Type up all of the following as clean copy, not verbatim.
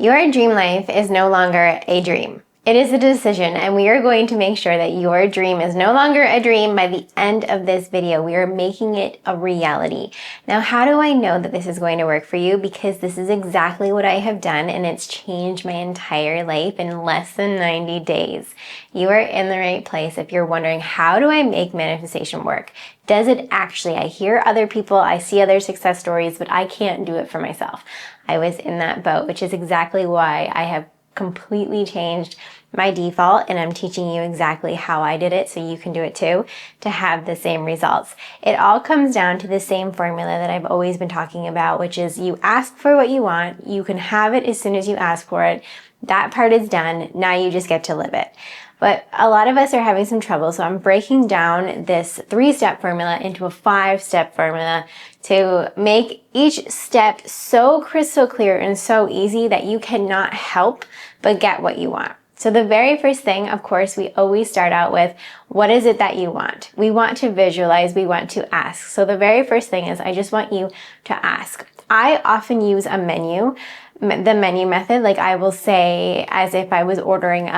Your dream life is no longer a dream. It is a decision, and we are going to make sure that your dream is no longer a dream by the end of this video. We are making it a reality. Now, how do I know that this is going to work for you? Because this is exactly what I have done, and it's changed my entire life in less than 90 days. You are in the right place if you're wondering, how do I make manifestation work? Does it actually? I hear other people, I see other success stories, but I can't do it for myself. I was in that boat, which is exactly why I have completely changed my default, and I'm teaching you exactly how I did it so you can do it too to have the same results. It all comes down to the same formula that I've always been talking about, which is you ask for what you want, you can have it as soon as you ask for it. That part is done. Now you just get to live it. But a lot of us are having some trouble, so I'm breaking down this 3-step formula into a 5-step formula to make each step so crystal clear and so easy that you cannot help but get what you want. So the very first thing, of course, we always start out with, what is it that you want? We want to visualize, we want to ask. So the very first thing is, I just want you to ask. I often use a menu, the menu method. Like, I will say, as if I was ordering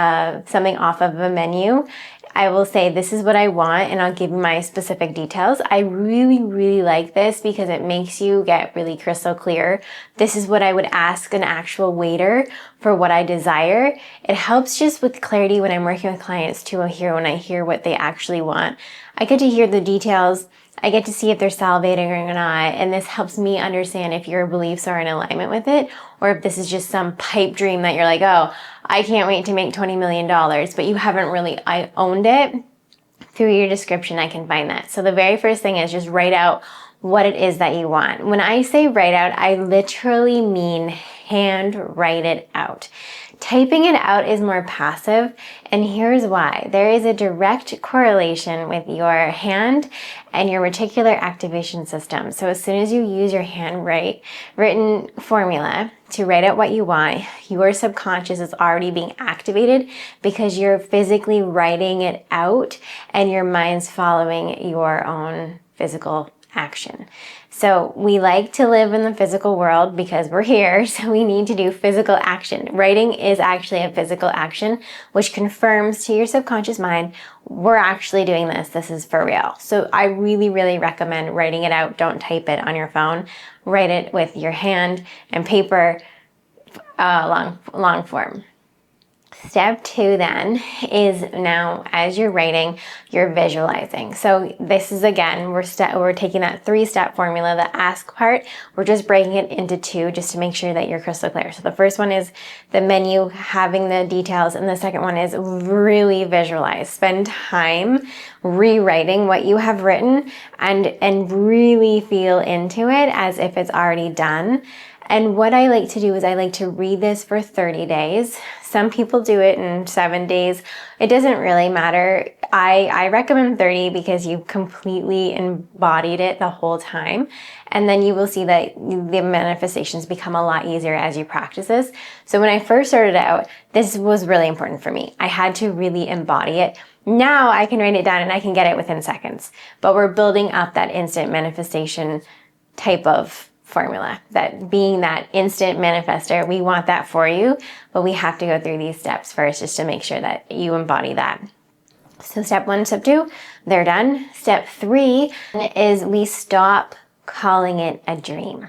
something off of a menu, I will say, this is what I want, and I'll give you my specific details. I really, really like this because it makes you get really crystal clear. This is what I would ask an actual waiter for what I desire. It helps just with clarity when I'm working with clients too, when I hear what they actually want. I get to hear the details. I get to see if they're salivating or not, and this helps me understand if your beliefs are in alignment with it, or if this is just some pipe dream that you're like, oh, I can't wait to make $20 million, but you haven't really owned it. Through your description, I can find that. So the very first thing is just write out what it is that you want. When I say write out, I literally mean hand write it out. Typing it out is more passive, and here's why. There is a direct correlation with your hand and your reticular activation system. So as soon as you use your handwritten formula to write out what you want, your subconscious is already being activated because you're physically writing it out and your mind's following your own physical action. So we like to live in the physical world because we're here, so we need to do physical action. Writing is actually a physical action, which confirms to your subconscious mind, we're actually doing this. This is for real. So I really, really recommend writing it out. Don't type it on your phone. Write it with your hand and paper, long form. Step 2 then is, now as you're writing, you're visualizing. So this is, again, we're taking that 3-step formula, the ask part, we're just breaking it into 2 just to make sure that you're crystal clear. So the first one is the menu, having the details, and the second one is really visualize. Spend time rewriting what you have written and really feel into it as if it's already done. And what I like to do is I like to read this for 30 days. Some people do it in 7 days. It doesn't really matter. I recommend 30 because you've completely embodied it the whole time. And then you will see that the manifestations become a lot easier as you practice this. So when I first started out, this was really important for me. I had to really embody it. Now I can write it down and I can get it within seconds. But we're building up that instant manifestation type of formula, that being that instant manifester. We want that for you, but we have to go through these steps first just to make sure that you embody that. So step 1, step 2, they're done. Step 3 is we stop calling it a dream.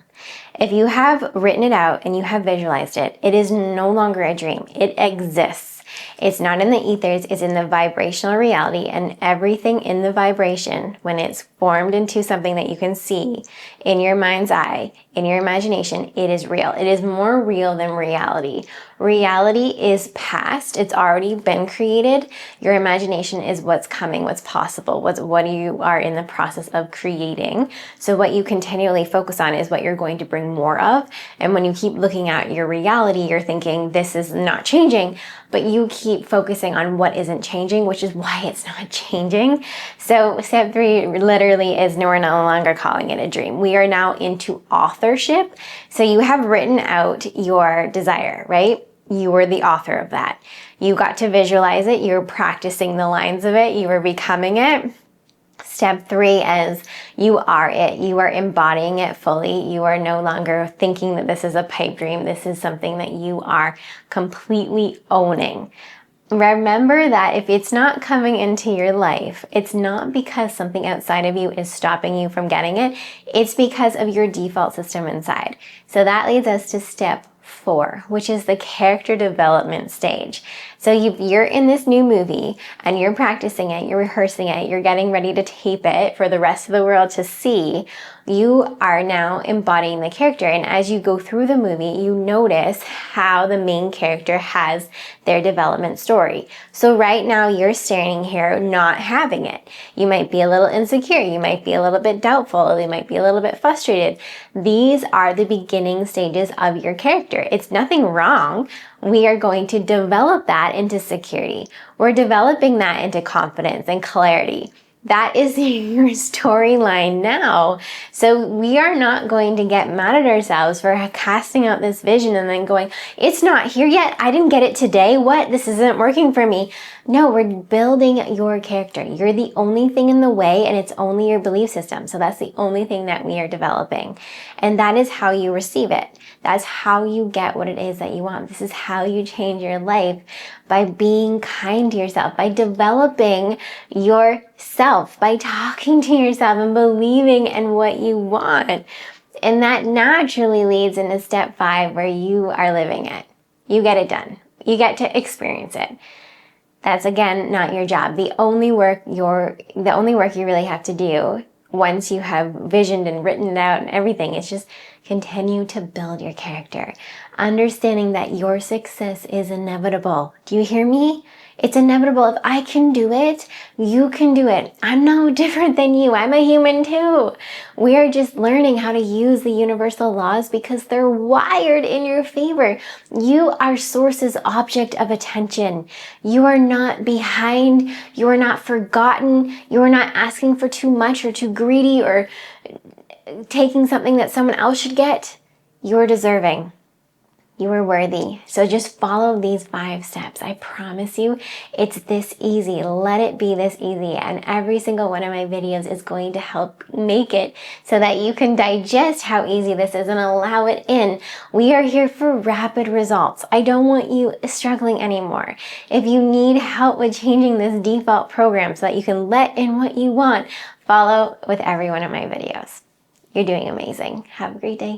If you have written it out and you have visualized it, it is no longer a dream. It exists. It's not in the ethers, it's in the vibrational reality, and everything in the vibration, when it's formed into something that you can see in your mind's eye, in your imagination, it is real. It is more real than reality. Reality is past. It's already been created. Your imagination is what's coming, what's possible, what you are in the process of creating. So what you continually focus on is what you're going to bring more of. And when you keep looking at your reality, you're thinking this is not changing, but you keep focusing on what isn't changing, which is why it's not changing. So step 3 literally is, no, we're no longer calling it a dream. We are now into authorship. So you have written out your desire, right? You were the author of that. You got to visualize it. You were practicing the lines of it. You were becoming it. Step 3 is you are it. You are embodying it fully. You are no longer thinking that this is a pipe dream. This is something that you are completely owning. Remember that if it's not coming into your life, it's not because something outside of you is stopping you from getting it. It's because of your default system inside. So that leads us to step 4, which is the character development stage. So you're in this new movie and you're practicing it, you're rehearsing it, you're getting ready to tape it for the rest of the world to see. You are now embodying the character, and as you go through the movie, you notice how the main character has their development story. So right now you're standing here not having it. You might be a little insecure, you might be a little bit doubtful, you might be a little bit frustrated. These are the beginning stages of your character. It's nothing wrong. We are going to develop that into security. We're developing that into confidence and clarity. That is your storyline now. So we are not going to get mad at ourselves for casting out this vision and then going, it's not here yet. I didn't get it today. What? This isn't working for me. No, we're building your character. You're the only thing in the way, and it's only your belief system. So that's the only thing that we are developing. And that is how you receive it. That's how you get what it is that you want. This is how you change your life, by being kind to yourself, by developing yourself, by talking to yourself and believing in what you want. And that naturally leads into step 5, where you are living it. You get it done. You get to experience it. That's, again, not your job. The only work you really have to do once you have visioned and written it out and everything is just continue to build your character, understanding that your success is inevitable. Do you hear me? It's inevitable. If I can do it, you can do it. I'm no different than you. I'm a human too. We are just learning how to use the universal laws because they're wired in your favor. You are Source's object of attention. You are not behind. You are not forgotten. You are not asking for too much or too greedy or taking something that someone else should get. You're deserving. You are worthy. So just follow these 5 steps. I promise you, it's this easy. Let it be this easy. And every single one of my videos is going to help make it so that you can digest how easy this is and allow it in. We are here for rapid results. I don't want you struggling anymore. If you need help with changing this default program so that you can let in what you want, follow with every one of my videos. You're doing amazing. Have a great day.